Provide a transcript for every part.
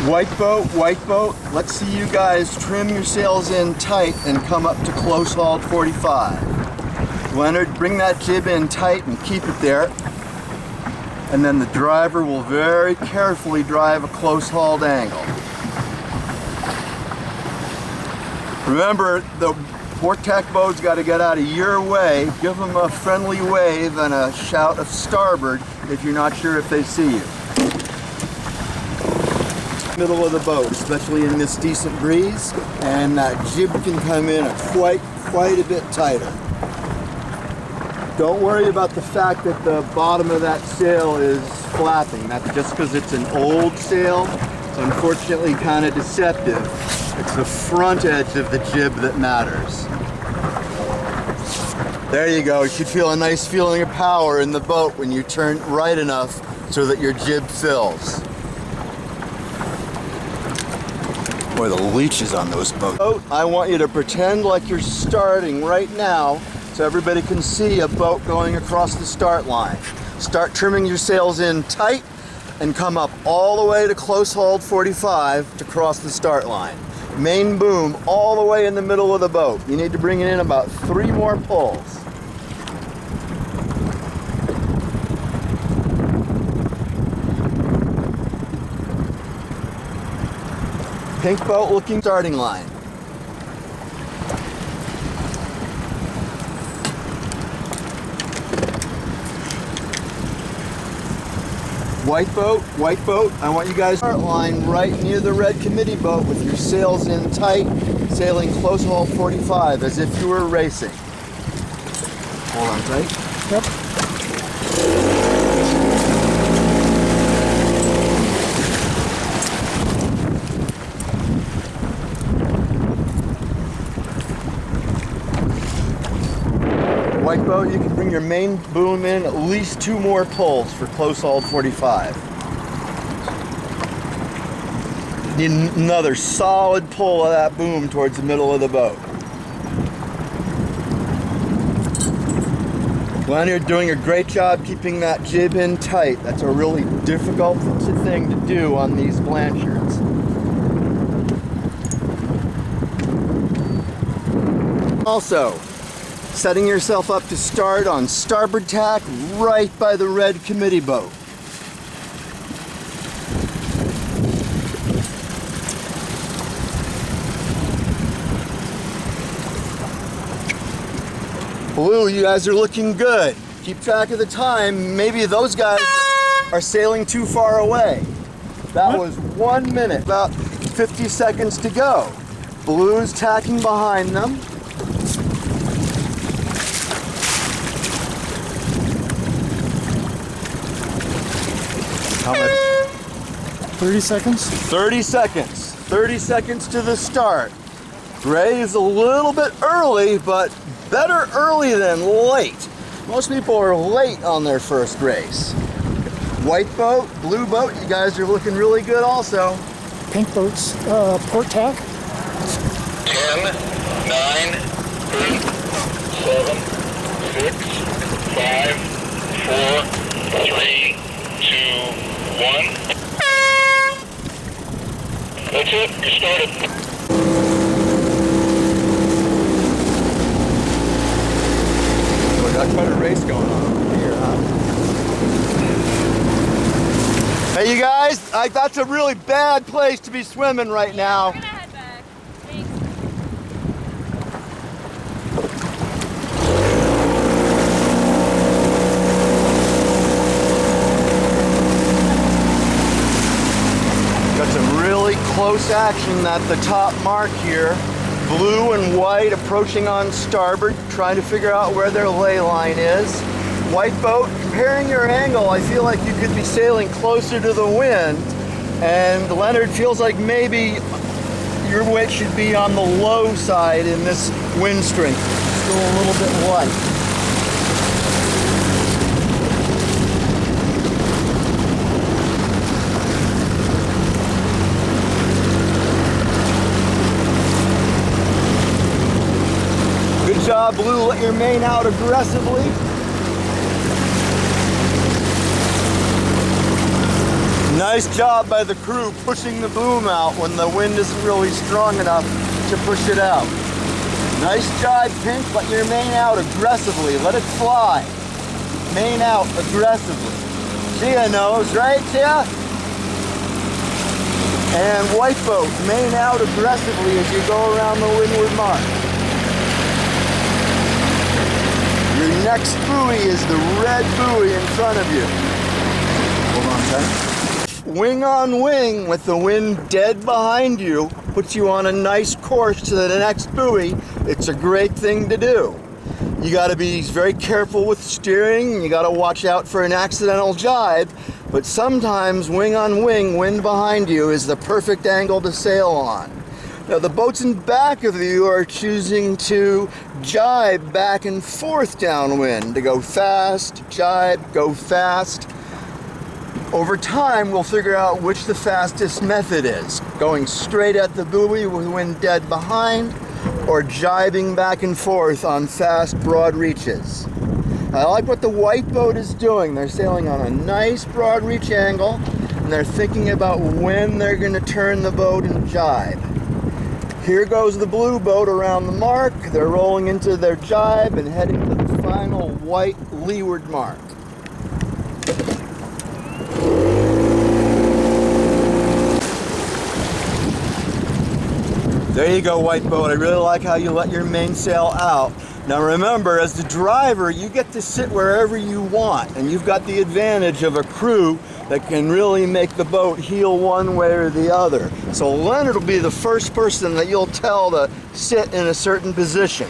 White boat, let's see you guys trim your sails in tight and come up to close hauled 45. Leonard, bring that jib in tight and keep it there. And then the driver will very carefully drive a close hauled angle. Remember, the port tack boat's got to get out of your way. Give them a friendly wave and a shout of starboard if you're not sure if they see you. Middle of the boat, especially in this decent breeze, and that jib can come in quite a bit tighter. Don't worry about the fact that the bottom of that sail is flapping. That's just because it's an old sail. It's unfortunately kind of deceptive. It's the front edge of the jib that matters. There you go. You should feel a nice feeling of power in the boat when you turn right enough so that your jib fills. Boy, the leeches on those boats. I want you to pretend like you're starting right now so everybody can see a boat going across the start line. Start trimming your sails in tight and come up all the way to close hauled 45 to cross the start line. Main boom all the way in the middle of the boat. You need to bring it in about 3 more pulls. Pink boat looking starting line. White boat, I want you guys to start line right near the red committee boat with your sails in tight, sailing close haul 45 as if you were racing. Hold on tight. Yep. White boat, you can bring your main boom in at least 2 more pulls for close hauled 45. Need another solid pull of that boom towards the middle of the boat. Glenn, you're doing a great job keeping that jib in tight. That's a really difficult thing to do on these Blanchards. Also, setting yourself up to start on starboard tack right by the red committee boat. Blue, you guys are looking good. Keep track of the time. Maybe those guys are sailing too far away. That was 1 minute, about 50 seconds to go. Blue's tacking behind them. How much? 30 seconds? 30 seconds. 30 seconds to the start. Gray is a little bit early, but better early than late. Most people are late on their first race. White boat, blue boat, you guys are looking really good also. Pink boats, port tack. 10, 9, 8, 7, 6, 5, 4, 3, 2, 1. That's it, you started. We got quite a race going on over here, huh? Hey you guys, that's a really bad place to be swimming right now. We're gonna head back. Thanks. Got some really close action at the top mark here. Blue and white approaching on starboard, trying to figure out where their ley line is. White boat, comparing your angle, I feel like you could be sailing closer to the wind. And Leonard feels like maybe your weight should be on the low side in this wind strength. Still a little bit light. Good job, Blue. Let your main out aggressively. Nice job by the crew pushing the boom out when the wind isn't really strong enough to push it out. Nice jibe, Pink. Let your main out aggressively. Let it fly. Main out aggressively. Chia knows, right, Chia? And white boat, main out aggressively as you go around the windward mark. Your next buoy is the red buoy in front of you. Hold on tight. Wing on wing with the wind dead behind you puts you on a nice course to the next buoy. It's a great thing to do. You got to be very careful with steering. You got to watch out for an accidental jibe. But sometimes wing on wing, wind behind you, is the perfect angle to sail on. Now the boats in back of you are choosing to jibe back and forth downwind, to go fast, jibe, go fast. Over time, we'll figure out which the fastest method is. Going straight at the buoy with wind dead behind, or jibing back and forth on fast, broad reaches. I like what the white boat is doing. They're sailing on a nice broad reach angle, and they're thinking about when they're going to turn the boat and jibe. Here goes the blue boat around the mark. They're rolling into their jibe and heading to the final white leeward mark. There you go, white boat. I really like how you let your mainsail out. Now remember, as the driver, you get to sit wherever you want, and you've got the advantage of a crew that can really make the boat heel one way or the other. So Leonard will be the first person that you'll tell to sit in a certain position.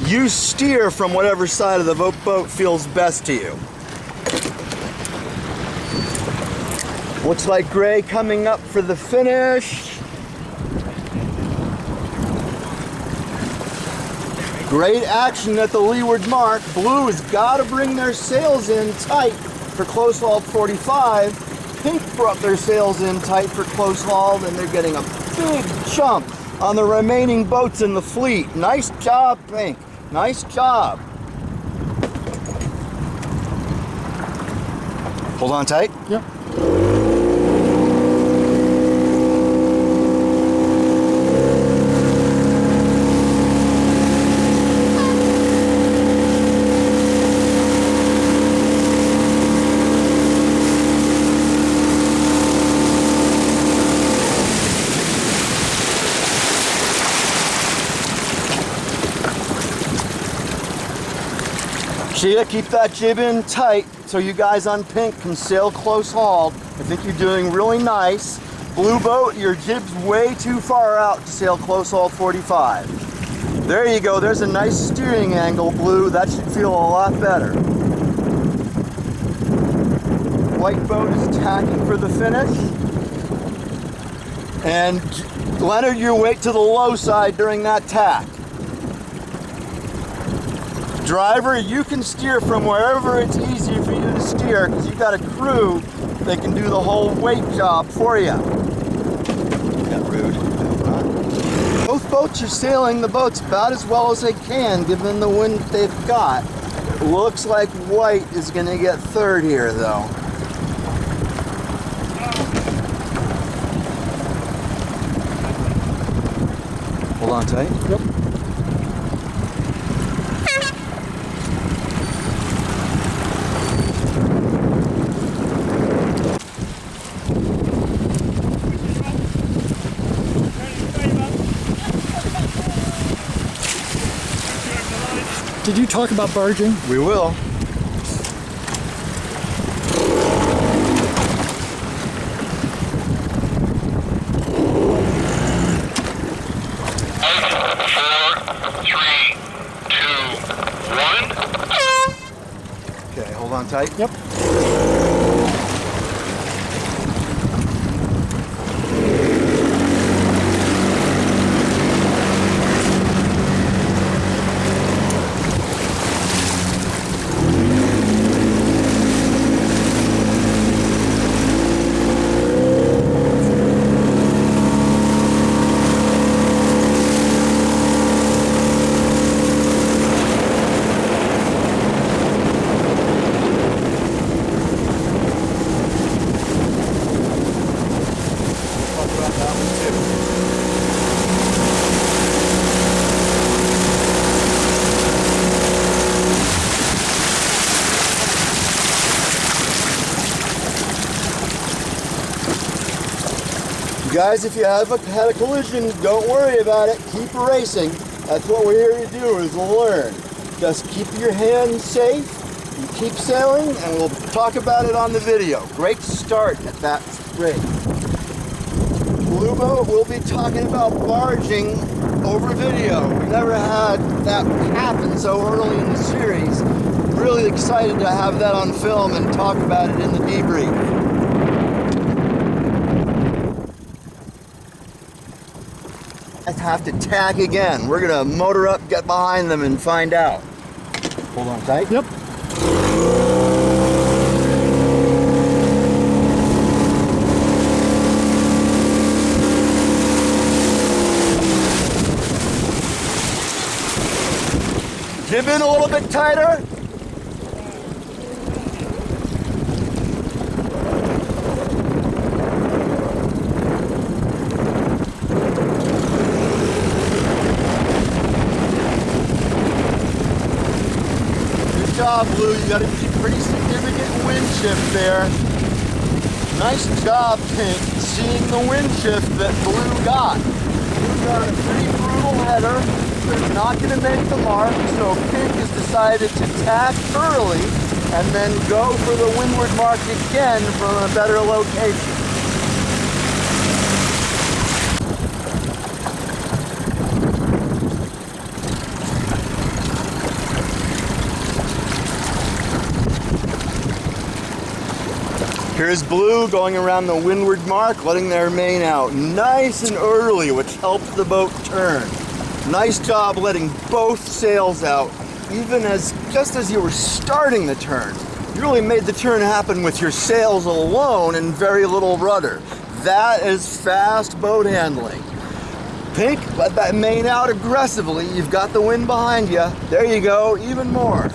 You steer from whatever side of the boat feels best to you. Looks like Gray coming up for the finish. Great action at the leeward mark. Blue has got to bring their sails in tight for close hauled 45. Pink brought their sails in tight for close hauled, and they're getting a big jump on the remaining boats in the fleet. Nice job, Pink. Nice job. Hold on tight. Yep. Chia, keep that jib in tight so you guys on Pink can sail close hauled. I think you're doing really nice. Blue boat, your jib's way too far out to sail close hauled 45. There you go, there's a nice steering angle, Blue. That should feel a lot better. White boat is tacking for the finish. And Leonard, you wait to the low side during that tack. Driver, you can steer from wherever it's easy for you to steer, because you've got a crew that can do the whole weight job for you. Got rude. Both boats are sailing the boats about as well as they can, given the wind they've got. Looks like white is going to get third here, though. Hold on tight. Yep. Did you talk about barging? We will. Okay, hold on tight. Yep. Guys, if you have had a collision, don't worry about it. Keep racing. That's what we're here to do, is learn. Just keep your hands safe, you keep sailing, and we'll talk about it on the video. Great start at that race. Blue Boat, we'll be talking about barging over video. We never had that happen so early in the series. Really excited to have that on film and talk about it in the debrief. I have to tack again. We're gonna motor up, get behind them, and find out. Hold on tight. Yep. Jib in a little bit tighter. Good job, Blue. You got a pretty significant wind shift there. Nice job, Pink, seeing the wind shift that Blue got. Blue got a pretty brutal header. They're not going to make the mark, so Pink has decided to tack early and then go for the windward mark again from a better location. Here's Blue going around the windward mark, letting their main out nice and early, which helps the boat turn. Nice job letting both sails out, even just as you were starting the turn. You really made the turn happen with your sails alone and very little rudder. That is fast boat handling. Pink, let that main out aggressively. You've got the wind behind you. There you go, even more.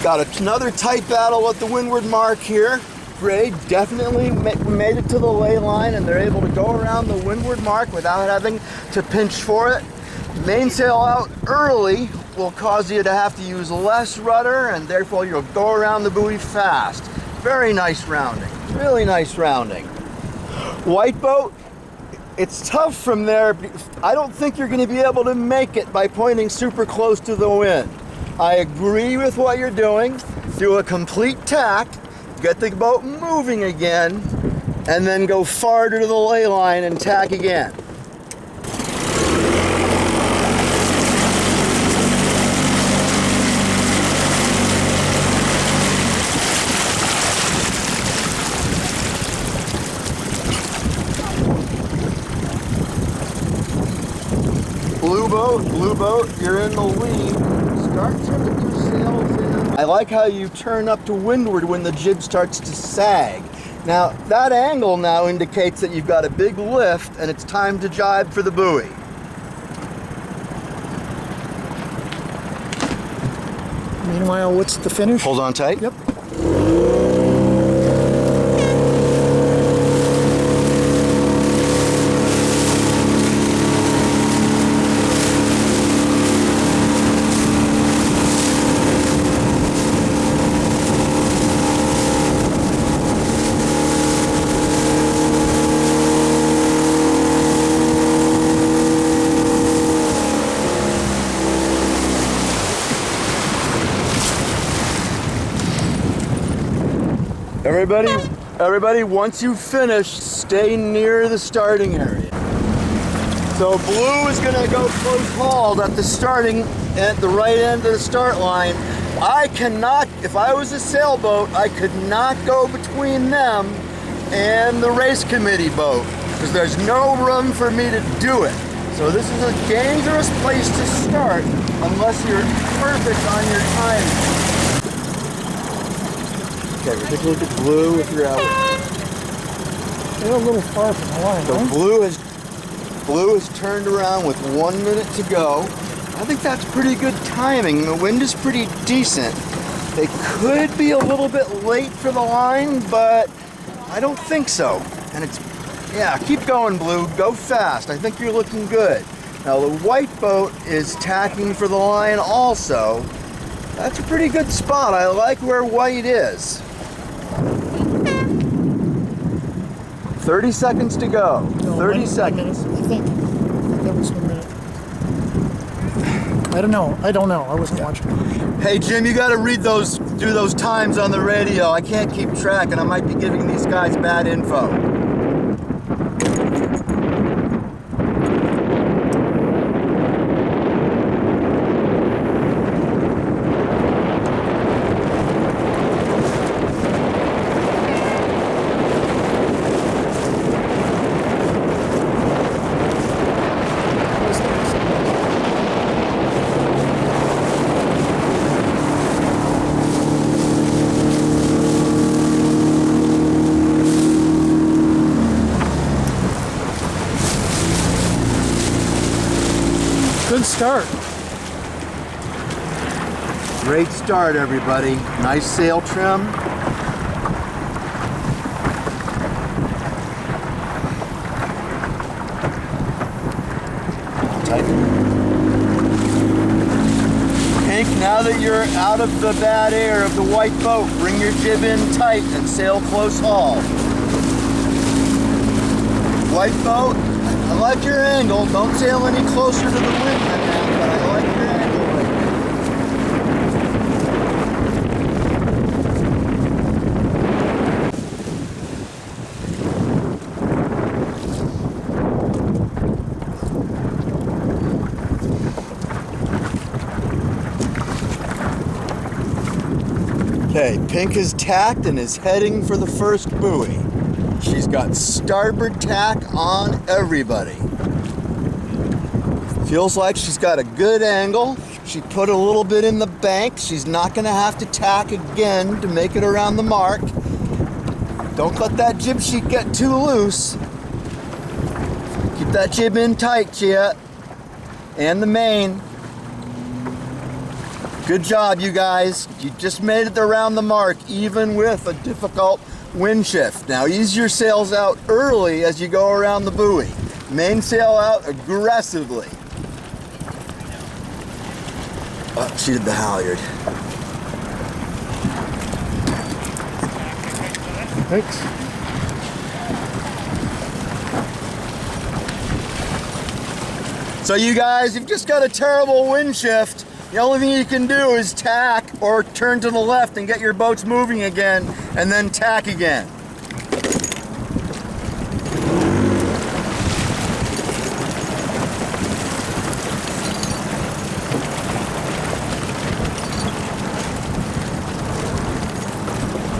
Got another tight battle at the windward mark here. Gray definitely made it to the ley line, and they're able to go around the windward mark without having to pinch for it. Mainsail out early will cause you to have to use less rudder, and therefore you'll go around the buoy fast. Very nice rounding, really nice rounding. White boat, it's tough from there. I don't think you're going to be able to make it by pointing super close to the wind. I agree with what you're doing. Do a complete tack, get the boat moving again, and then go farther to the ley line and tack again. Blue boat, you're in the lead. Start trimming your sails in. I like how you turn up to windward when the jib starts to sag. Now, that angle now indicates that you've got a big lift and it's time to jibe for the buoy. Meanwhile, what's the finish? Hold on tight. Yep. Everybody, once you finish, stay near the starting area. So Blue is going to go close hauled at the right end of the start line. I cannot, if I was a sailboat, I could not go between them and the race committee boat because there's no room for me to do it. So this is a dangerous place to start unless you're perfect on your timing. Okay, we'll take a look at Blue if you're out. They're a little far from the line, So huh? Blue has turned around with 1 minute to go. I think that's pretty good timing. The wind is pretty decent. They could be a little bit late for the line, but I don't think so. And yeah, keep going, Blue. Go fast. I think you're looking good. Now the white boat is tacking for the line also. That's a pretty good spot. I like where white is. 30 seconds to go. No, 30 seconds. I think that was 1 minute. I don't know. I wasn't watching. Hey Jim, you gotta do those times on the radio. I can't keep track and I might be giving these guys bad info. Good start. Great start, everybody. Nice sail trim. Tight. Pink, now that you're out of the bad air of the white boat, bring your jib in tight and sail close haul. White boat, I like your angle. Don't sail any closer to the wind than that, but I like your angle right now. Okay, Pink is tacked and is heading for the first buoy. She's got starboard tack on everybody. Feels like she's got a good angle. She put a little bit in the bank. She's not gonna have to tack again to make it around the mark. Don't let that jib sheet get too loose. Keep that jib in tight, Chia. And the main. Good job, you guys. You just made it around the mark, even with a difficult wind shift. Now ease your sails out early as you go around the buoy. Mainsail out aggressively. Oh, she did the halyard. Thanks. So you guys, you've just got a terrible wind shift. The only thing you can do is tack or turn to the left and get your boats moving again, and then tack again.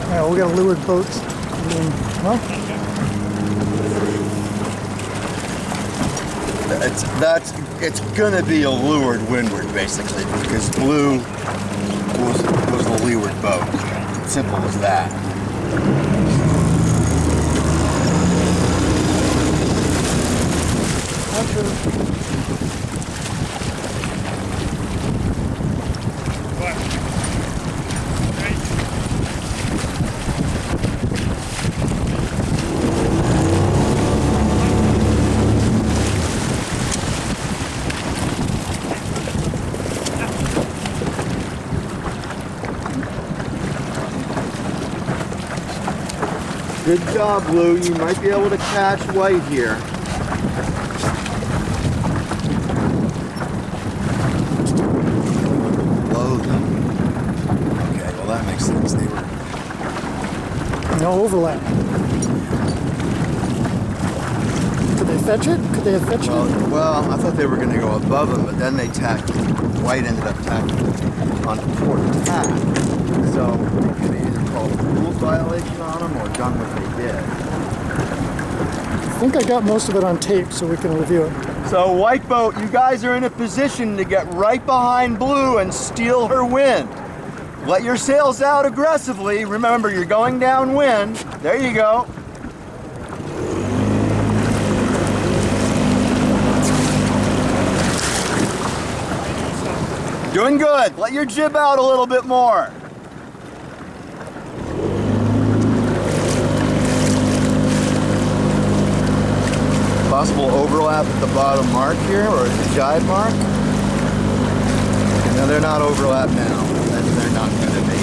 Yeah, we got a leeward boat. Well, It's gonna be a leeward windward basically, because blue was the leeward boat. Simple as that. Good job, Blue. You might be able to catch white here. Low them. Okay, well that makes sense. They were... no overlap. Could they fetch it? Could they have fetched it? Well, I thought they were going to go above them, but then they tacked. White ended up tacking on port tack. So they could have either called a rules violation on them or done what they did. I think I got most of it on tape so we can review it. So white boat, you guys are in a position to get right behind blue and steal her wind. Let your sails out aggressively. Remember, you're going downwind. There you go. Doing good. Let your jib out a little bit more. possible overlap at the bottom mark here, or at the jibe mark. No, they're not overlapped now. They're not going to be.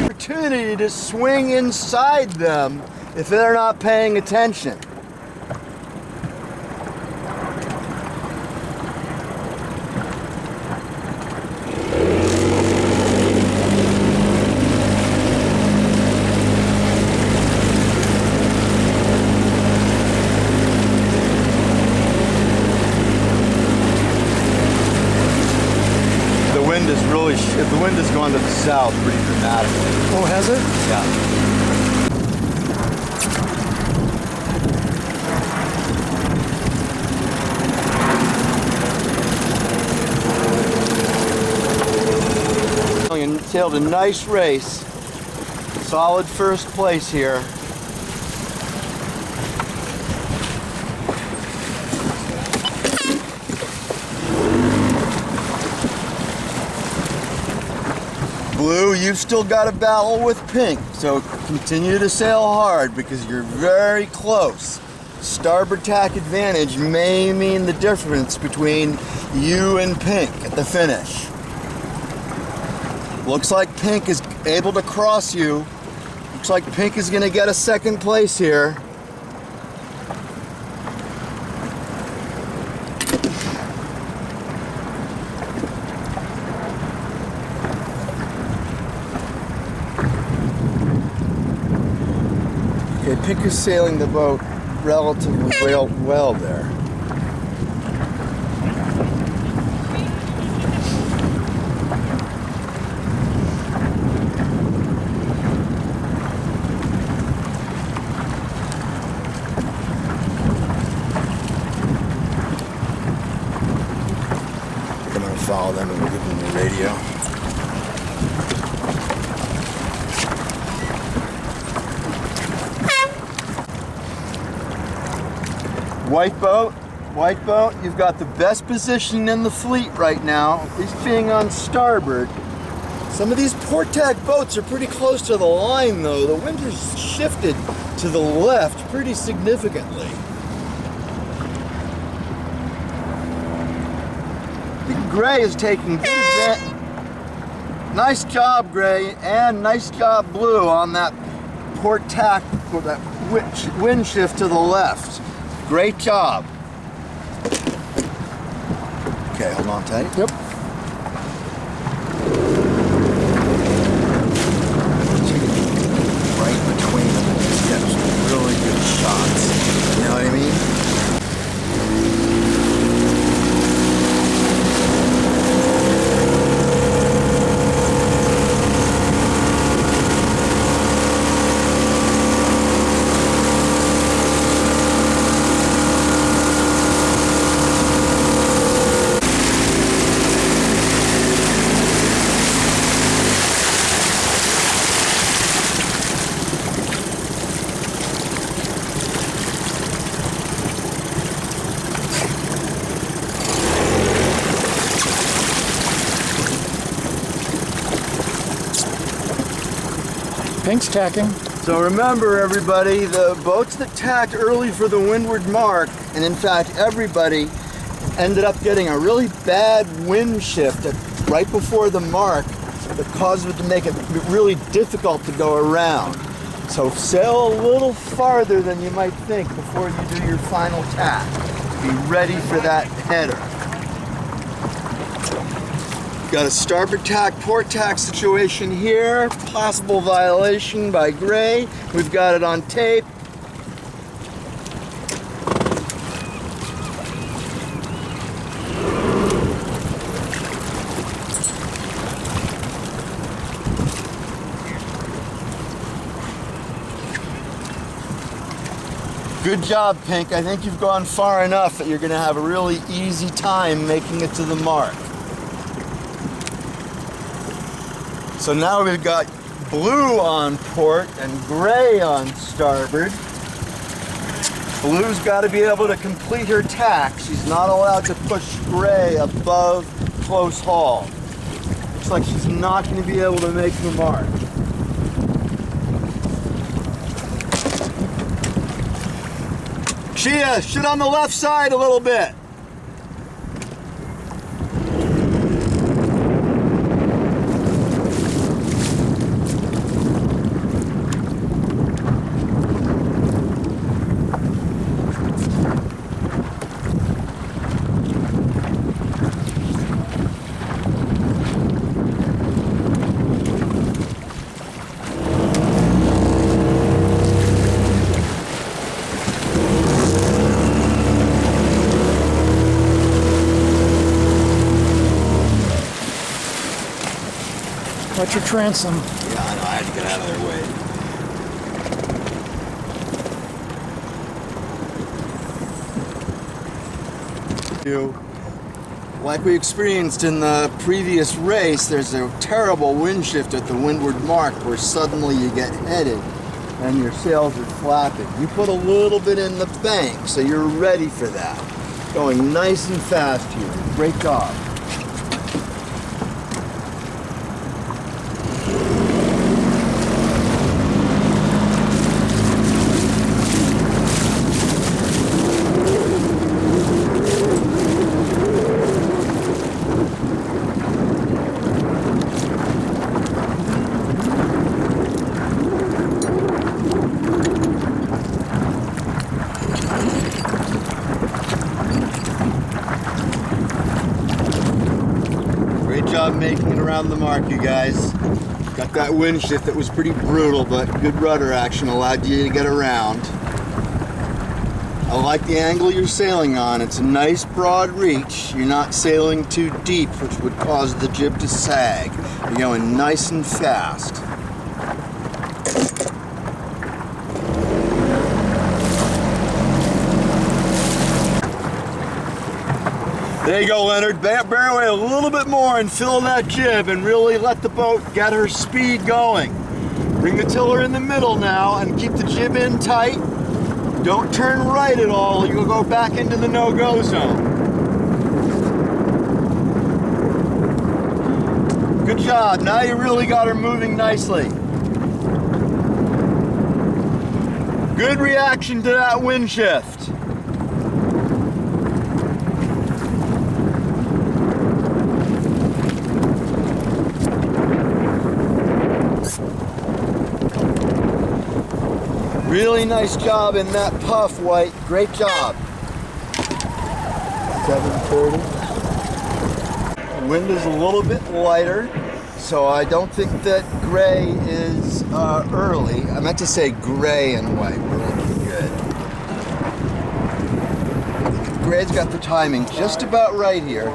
Opportunity to swing inside them if they're not paying attention. If the wind has gone to the south pretty dramatically. Oh, has it? Yeah. And sailed a nice race. Solid first place here. Blue, you've still got a battle with Pink, so continue to sail hard because you're very close. Starboard tack advantage may mean the difference between you and Pink at the finish. Looks like Pink is able to cross you. Looks like Pink is going to get a second place here. Okay, Pink is sailing the boat relatively well there. I'm gonna follow them and we'll give them the radio. White boat, you've got the best position in the fleet right now, at least being on starboard. Some of these port tack boats are pretty close to the line though. The wind has shifted to the left pretty significantly. I think Gray is taking good advantage. Nice job, Gray, and nice job, Blue, on that port tack, or that wind shift to the left. Great job. Okay, hold on tight. Yep. Right between them and just get some really good shots. You know what I mean? Pink's tacking. So remember, everybody, the boats that tacked early for the windward mark, and in fact everybody, ended up getting a really bad wind shift right before the mark that caused it to make it really difficult to go around. So sail a little farther than you might think before you do your final tack. Be ready for that header. Got a starboard tack, port tack situation here. Possible violation by Gray. We've got it on tape. Good job, Pink. I think you've gone far enough that you're going to have a really easy time making it to the mark. So now we've got Blue on port and Gray on starboard. Blue's got to be able to complete her tack. She's not allowed to push Gray above close haul. Looks like she's not going to be able to make the mark. Chia, sit on the left side a little bit. Watch your transom. Yeah, I know, I had to get out of their way. Like we experienced in the previous race, there's a terrible wind shift at the windward mark where suddenly you get headed and your sails are flapping. You put a little bit in the bank so you're ready for that. Going nice and fast here. Great job. Great job making it around the mark, you guys. Got that wind shift that was pretty brutal, but good rudder action allowed you to get around. I like the angle you're sailing on. It's a nice broad reach. You're not sailing too deep, which would cause the jib to sag. You're going nice and fast. There you go, Leonard. Bear away a little bit more and fill that jib and really let the boat get her speed going. Bring the tiller in the middle now and keep the jib in tight. Don't turn right at all. You'll go back into the no-go zone. Good job. Now you really got her moving nicely. Good reaction to that wind shift. Really nice job in that puff, White. Great job. 7:30. Wind is a little bit lighter, so I don't think that gray is early. I meant to say gray and white. We're looking good. Gray's got the timing just about right here.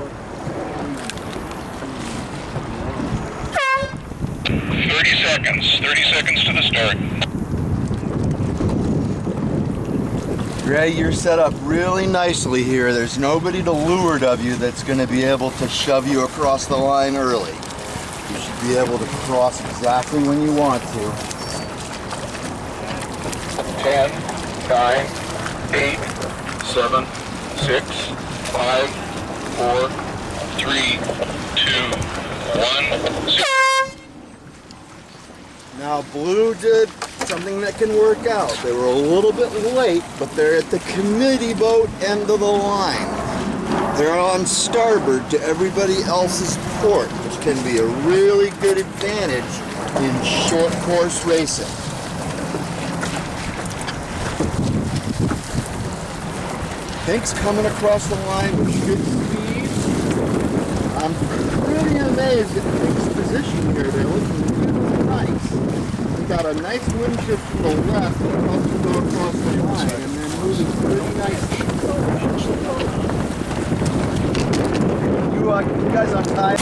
30 seconds. 30 seconds to the start. Gray, you're set up really nicely here. There's nobody to leeward of you that's going to be able to shove you across the line early. You should be able to cross exactly when you want to. 10, 9, 8, 7, 6, 5, 4, 3, 2, 1, 0. Now, Blue did something that can work out. They were a little bit late, but they're at the committee boat end of the line. They're on starboard to everybody else's port, which can be a really good advantage in short course racing. Pink's coming across the line with good speed. I'm pretty amazed at Pink's position here. They're looking really nice. Got a nice wind shift to the left that helps you go across the line, and they're moving pretty nicely. You guys untie.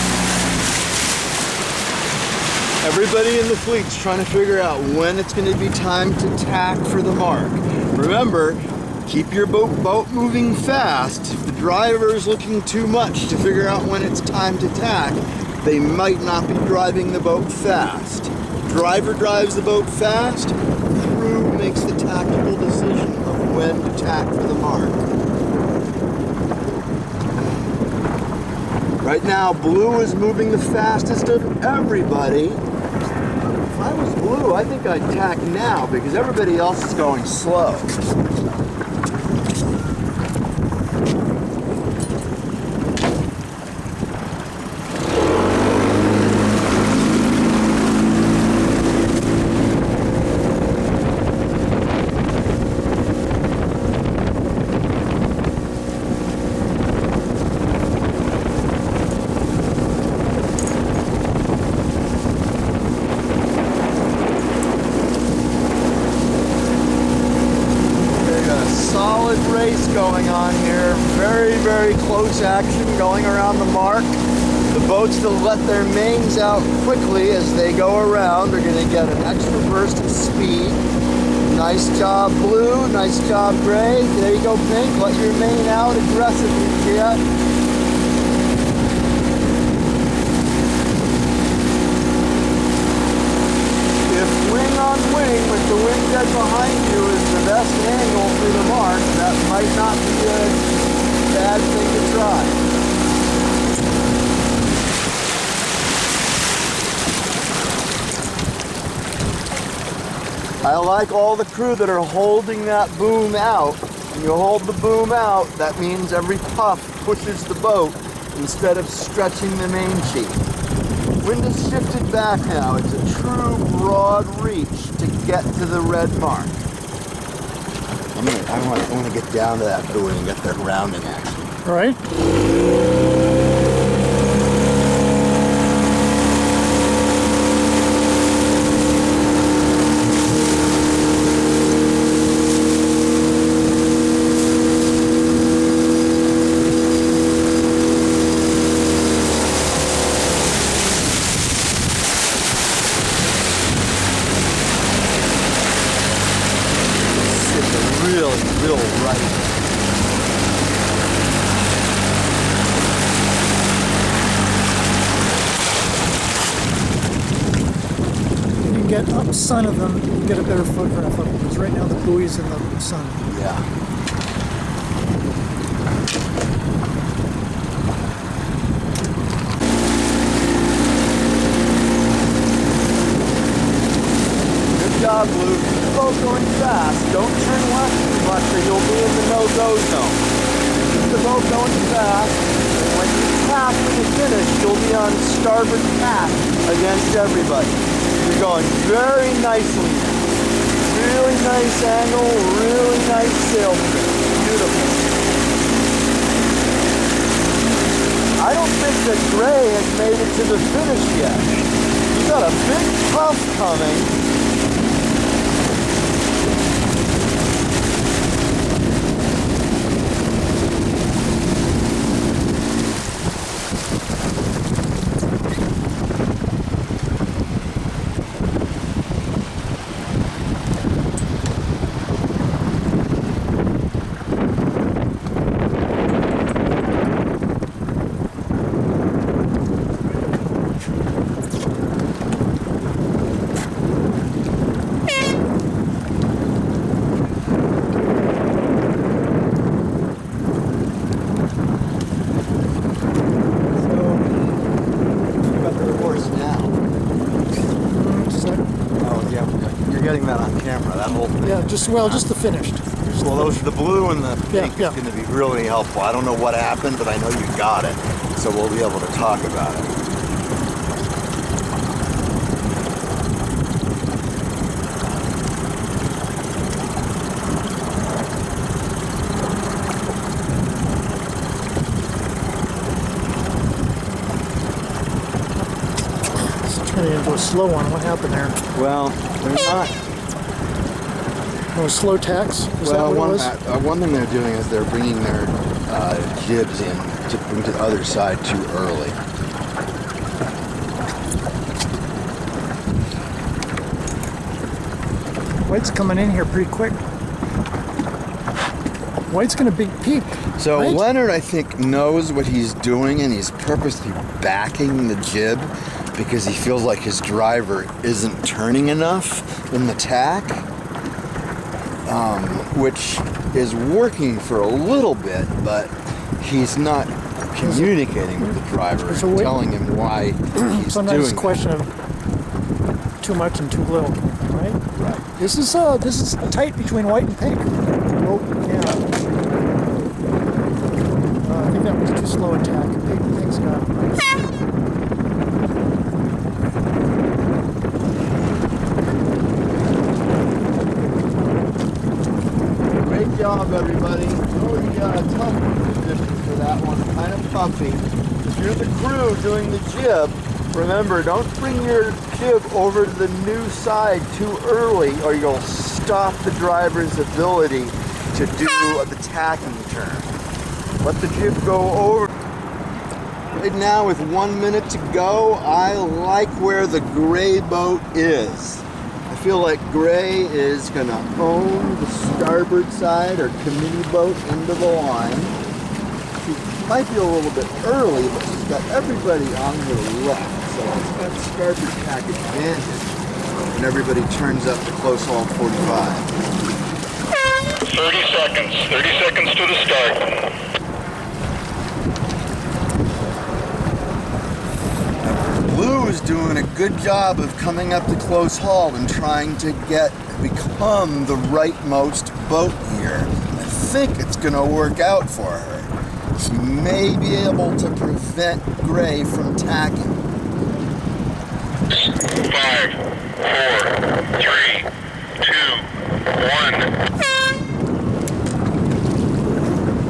Everybody in the fleet's trying to figure out when it's going to be time to tack for the mark. Remember, keep your boat moving fast. If the driver is looking too much to figure out when it's time to tack, they might not be driving the boat fast. Driver drives the boat fast, crew makes the tactical decision of when to tack for the mark. Right now, Blue is moving the fastest of everybody. If I was Blue, I think I'd tack now because everybody else is going slow. going on here. Very, very close action going around the mark. The boats that let their mains out quickly as they go around are going to get an extra burst of speed. Nice job, Blue. Nice job, Gray. There you go, Pink. Let your main out aggressively, kid. If wing on wing with the wing dead behind you is the best angle for the mark, that might not be a bad thing to try. I like all the crew that are holding that boom out. When you hold the boom out, that means every puff pushes the boat instead of stretching the main sheet. Wind is shifted back now. It's a true broad reach to get to the red mark. I want to get down to that buoy and get that rounding action. All right. Real right. If you can get up sun of them, you can get a better photograph of them, because right now the buoy's in the sun. Yeah. Good job, Blue. Keep the boat going fast. Don't turn left too much or you'll be in the no-go zone. Keep the boat going fast. When you tap when you finish, you'll be on starboard tack against everybody. You're going very nicely. Really nice angle, really nice sail trip. Beautiful. I don't think that Gray has made it to the finish yet. He's got a big puff coming. Getting that on camera, that whole thing. Yeah, just the finished. Well, those the blue and the pink yeah. is going to be really helpful. I don't know what happened, but I know you got it, so we'll be able to talk about it. It's turning into a slow one. What happened there? Well, they're not. Oh, slow tacks? Is that what it was? One thing they're doing is they're bringing their jibs in to bring to the other side too early. White's coming in here pretty quick. White's going to be peak. So right? Leonard, I think, knows what he's doing, and he's purposely backing the jib because he feels like his driver isn't turning enough in the tack. Which is working for a little bit, but he's not communicating with the driver and telling him why he's Sometimes doing it's a question of too much and too little, right? Right. This is tight between white and pink. Oh, yeah. I think that was too slow a tack. Pink's got it. Great job, everybody. Really tough position for that one. Kind of puffy. If you're the crew doing the jib, remember, don't bring your jib over to the new side too early or you'll stop the driver's ability to do the tacking turn. Let the jib go over. Right now, with 1 minute to go, I like where the gray boat is. I feel like gray is gonna own the starboard side or committee boat into the line. She might be a little bit early, but she's got everybody on her left, so it's got starboard tack advantage. And everybody turns up to close haul 45. 30 seconds. 30 seconds to the start. Blue is doing a good job of coming up to close haul and trying to become the rightmost boat here. I think it's going to work out for her. She may be able to prevent Gray from tacking. 5, 4, 3, 2, 1.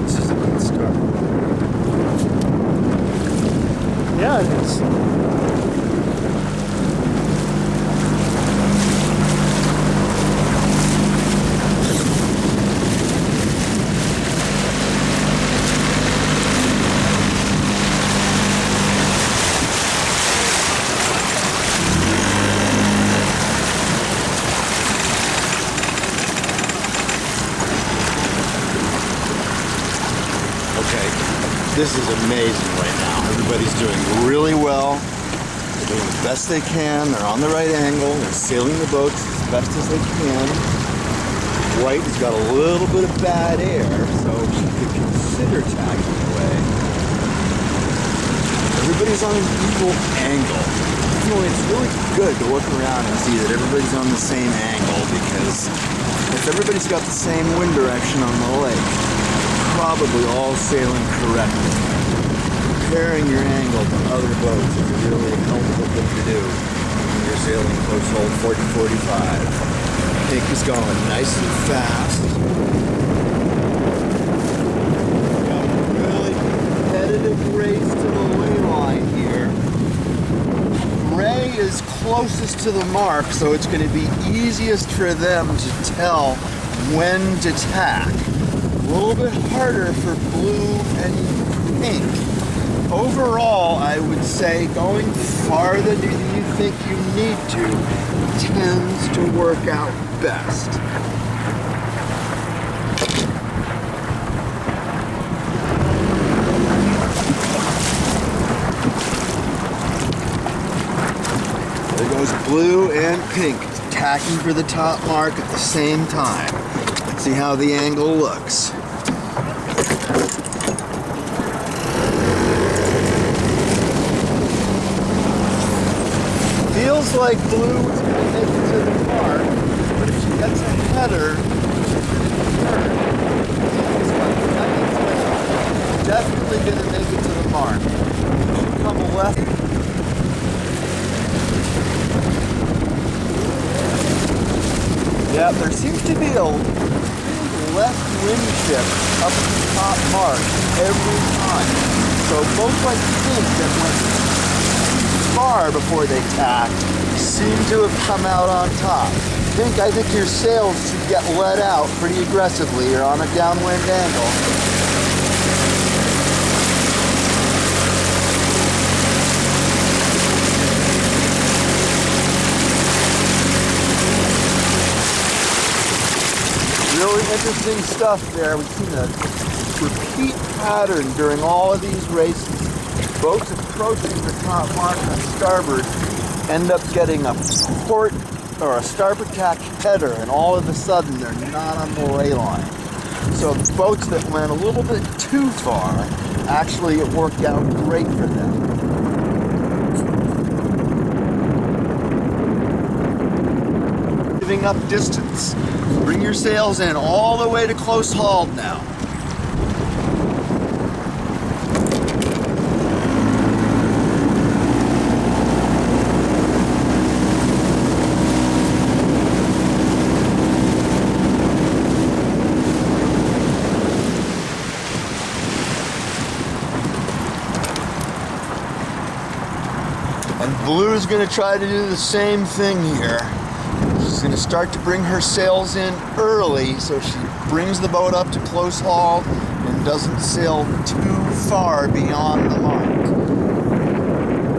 This is a good start. Yeah, it is. This is amazing right now. Everybody's doing really well. They're doing the best they can. They're on the right angle. They're sailing the boats as best as they can. White has got a little bit of bad air, so she could consider tacking away. Everybody's on an equal angle. It's really good to look around and see that everybody's on the same angle, because if everybody's got the same wind direction on the lake, probably all sailing correctly. Comparing your angle to other boats is a really helpful thing to do when you're sailing close hold 40-45. Pink is going nice and fast. Got a really competitive race to the lay line here. Gray is closest to the mark, so it's going to be easiest for them to tell when to tack. A little bit harder for blue and pink. Overall, I would say going farther than you think you need to tends to work out best. There goes blue and pink, tacking for the top mark at the same time. Let's see how the angle looks. Feels like blue is going to make it to the mark, but if she gets a header, she's going to turn. Definitely going to make it to the mark. She'll come left. Yeah, there seems to be a left wind shift up at the top mark every time. So boats like pink that went far before they tacked seem to have come out on top. Pink, I think your sails should get let out pretty aggressively. You're on a downwind angle. Really interesting stuff there. We've seen a repeat pattern during all of these races. Boats approaching the top mark on starboard end up getting a port or a starboard tack header, and all of a sudden they're not on the lay line. So boats that went a little bit too far, actually it worked out great for them. Giving up distance. Bring your sails in all the way to close hauled now. And Blue's gonna try to do the same thing here. She's going to start to bring her sails in early, so she brings the boat up to close haul and doesn't sail too far beyond the mark.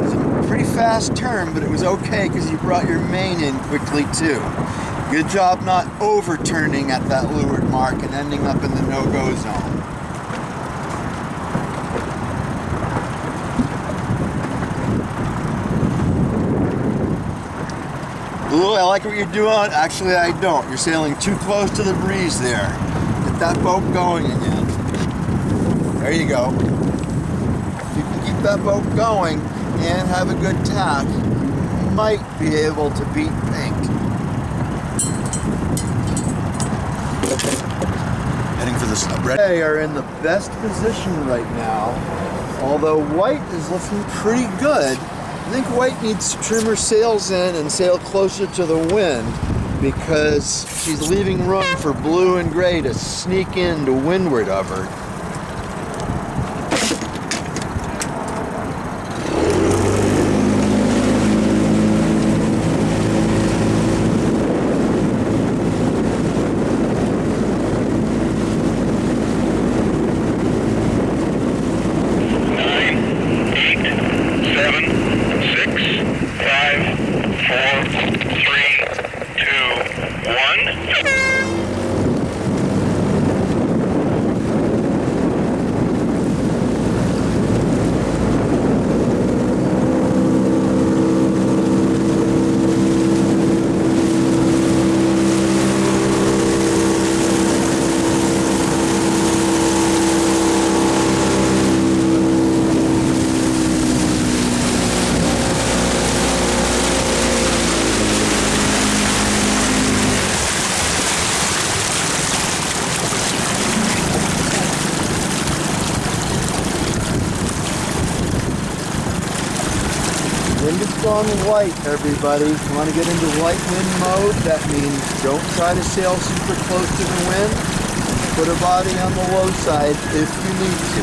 It's a pretty fast turn, but it was okay because you brought your main in quickly too. Good job not overturning at that leeward mark and ending up in the no-go zone. Blue, I like what you're doing. Actually, I don't. You're sailing too close to the breeze there. Get that boat going again. There you go. If you can keep that boat going and have a good tack, you might be able to beat pink. Heading for the sub. They are in the best position right now, although white is looking pretty good. I think white needs to trim her sails in and sail closer to the wind because she's leaving room for blue and gray to sneak in to windward of her. Wind is strong and white, everybody. If you want to get into light wind mode, that means don't try to sail super close to the wind. Put a body on the low side if you need to.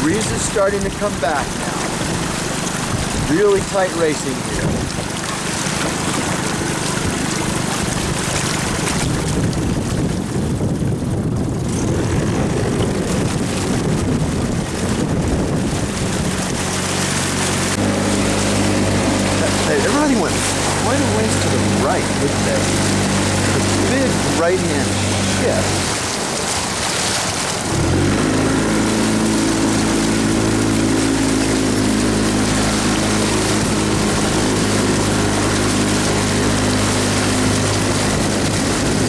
Breeze is starting to come back now. Really tight racing here. Everybody went quite a ways to the right, didn't they? A big right-hand shift.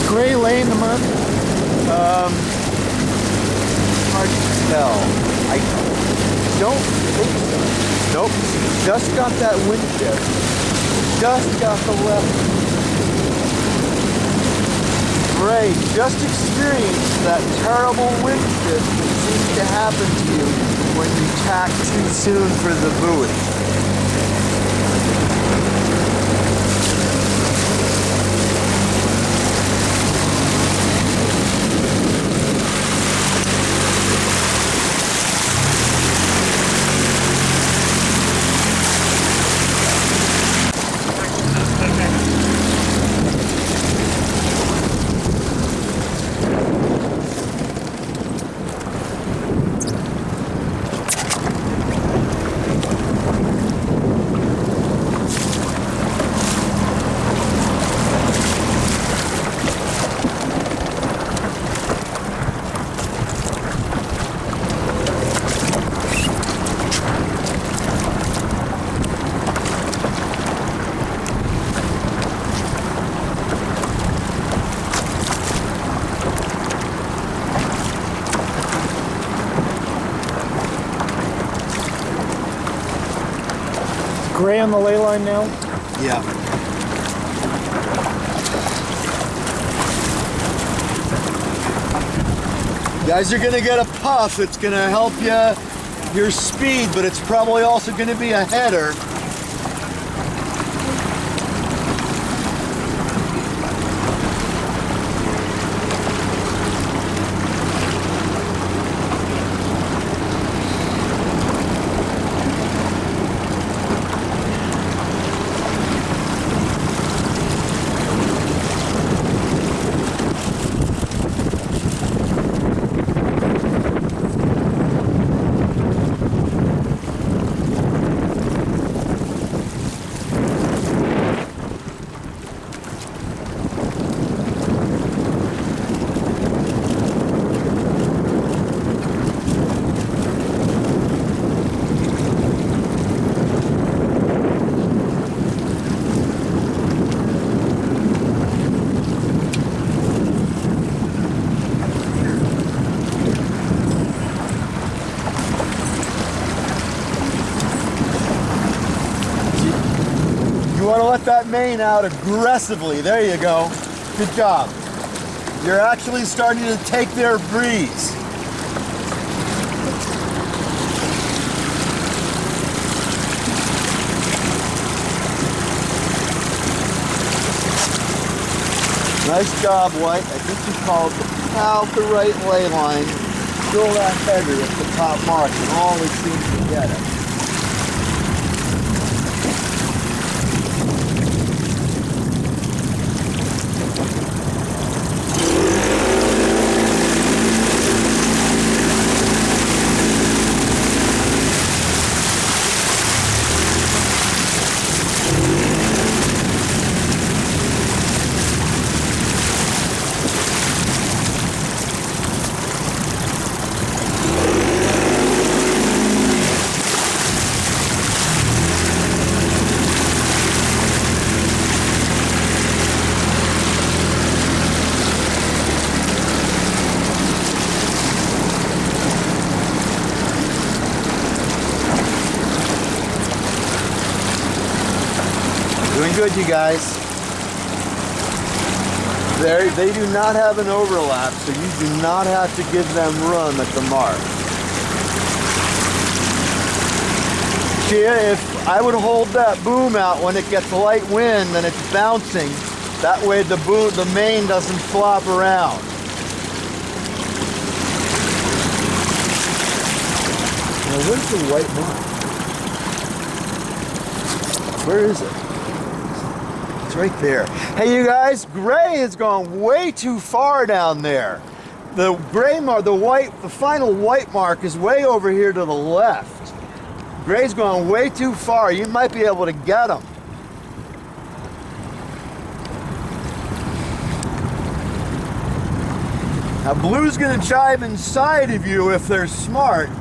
Gray lane the month? Hard to tell. I don't think so. Nope, just got that wind shift. Just got the left. Gray just experienced that terrible wind shift that seems to happen to you when you tack too soon for the buoy. Gray on the ley line now? Yeah. You guys are gonna get a puff. It's gonna help your speed, but it's probably also gonna be a header. main out aggressively. There you go. Good job. You're actually starting to take their breeze. Nice job, White. I think you called about the right lay line. Still that heavy at the top mark and always seems to get it. Doing good, you guys. They do not have an overlap, so you do not have to give them room at the mark. Chia, if I would hold that boom out when it gets light wind and it's bouncing, that way the main doesn't flop around. Now, where's the white mark? Where is it? It's right there. Hey, you guys, gray has gone way too far down there. The gray mark, the final white mark is way over here to the left. Gray's gone way too far. You might be able to get him. Now, blue's gonna chive inside of you if they're smart,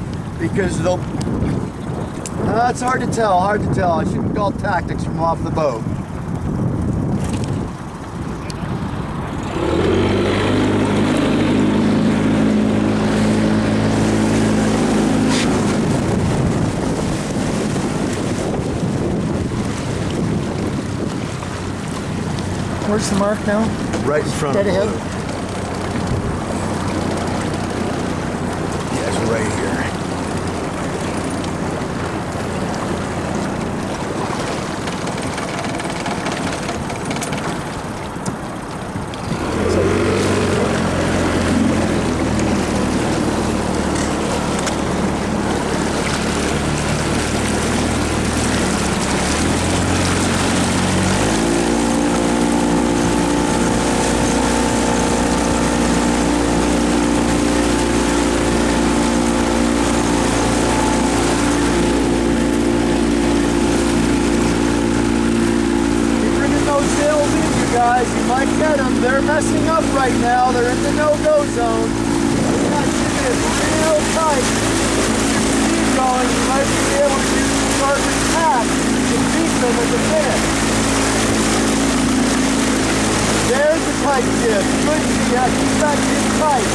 because they'll. It's hard to tell. Hard to tell. I shouldn't call tactics from off the boat. Where's the mark now? Right in front Dead of ahead? blue. Yeah, it's right here. Guys, you might get them. They're messing up right now. They're in the no-go zone. You're not keeping it real tight. Keep going. You might be able to use the starboard tack to beat them at the finish. There's the tight jib. Good. Yeah, keep that jib tight.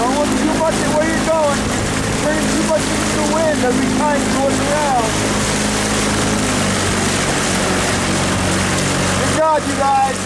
Don't look too much at where you're going. You're turning too much into the wind every time you look around. Good job, you guys.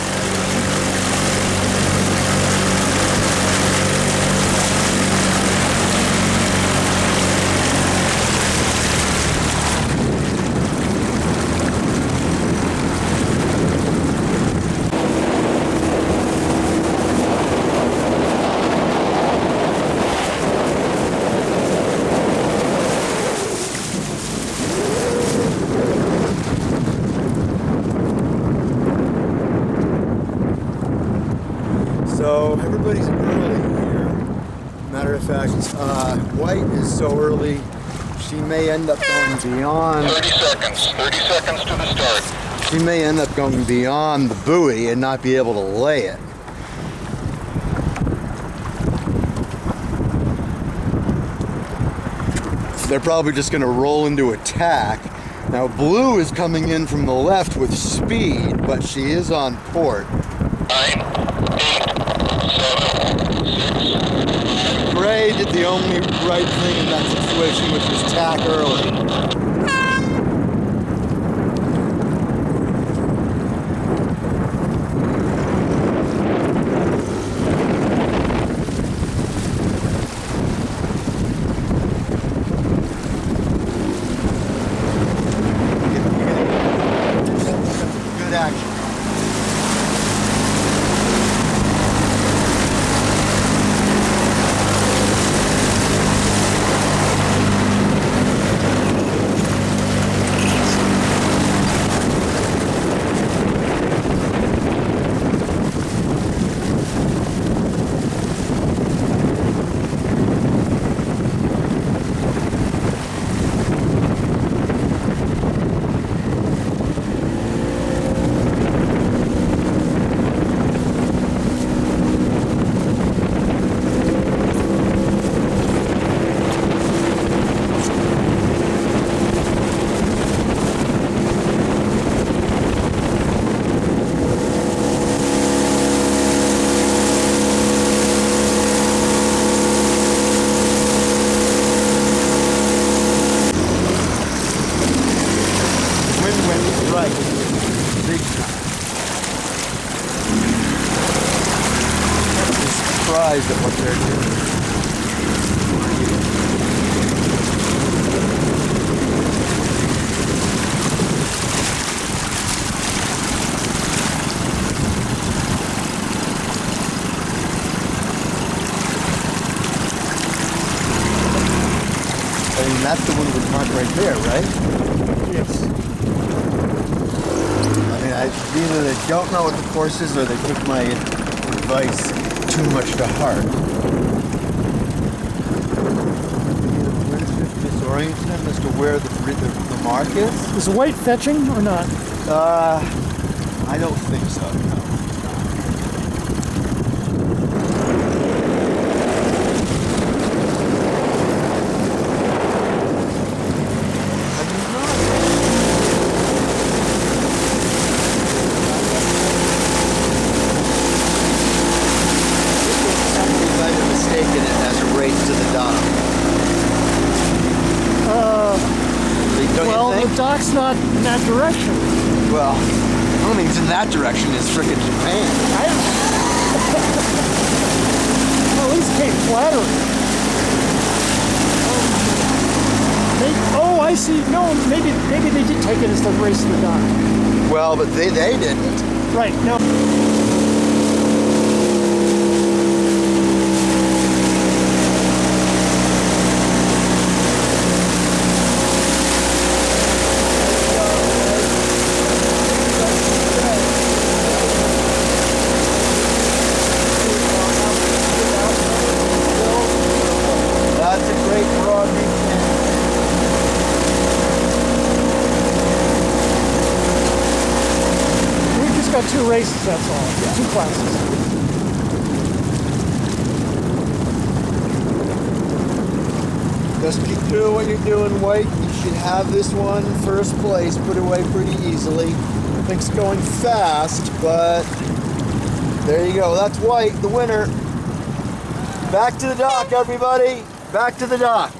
So everybody's early here. Matter of fact, White is so early, she may end up going beyond. 30 seconds. 30 seconds to the start. She may end up going beyond the buoy and not be able to lay it. They're probably just going to roll into attack. Now, Blue is coming in from the left with speed, but she is on port. 9, 8, 7, 6. Gray did the only right thing in that situation, which was tack early. surprised at what they're doing. I mean, that's the one with mark right there, right? Yes. I mean, either they don't know what the course is or they took my advice too much to heart. We're just disoriented them as to where the mark is? Is white fetching or not? I don't think so, no. The dock's not in that direction. Well, the only thing that's in that direction is frickin' Japan. Well, at least Cape Flattery. Oh, I see. No, maybe they did take it as the race to the dock. Well, but they didn't. Right, no. Got 2 races, that's all. Yeah. 2 classes. Just keep doing what you're doing, White. You should have this one first place put away pretty easily. Things going fast, but there you go. That's White, the winner. Back to the dock, everybody. Back to the dock.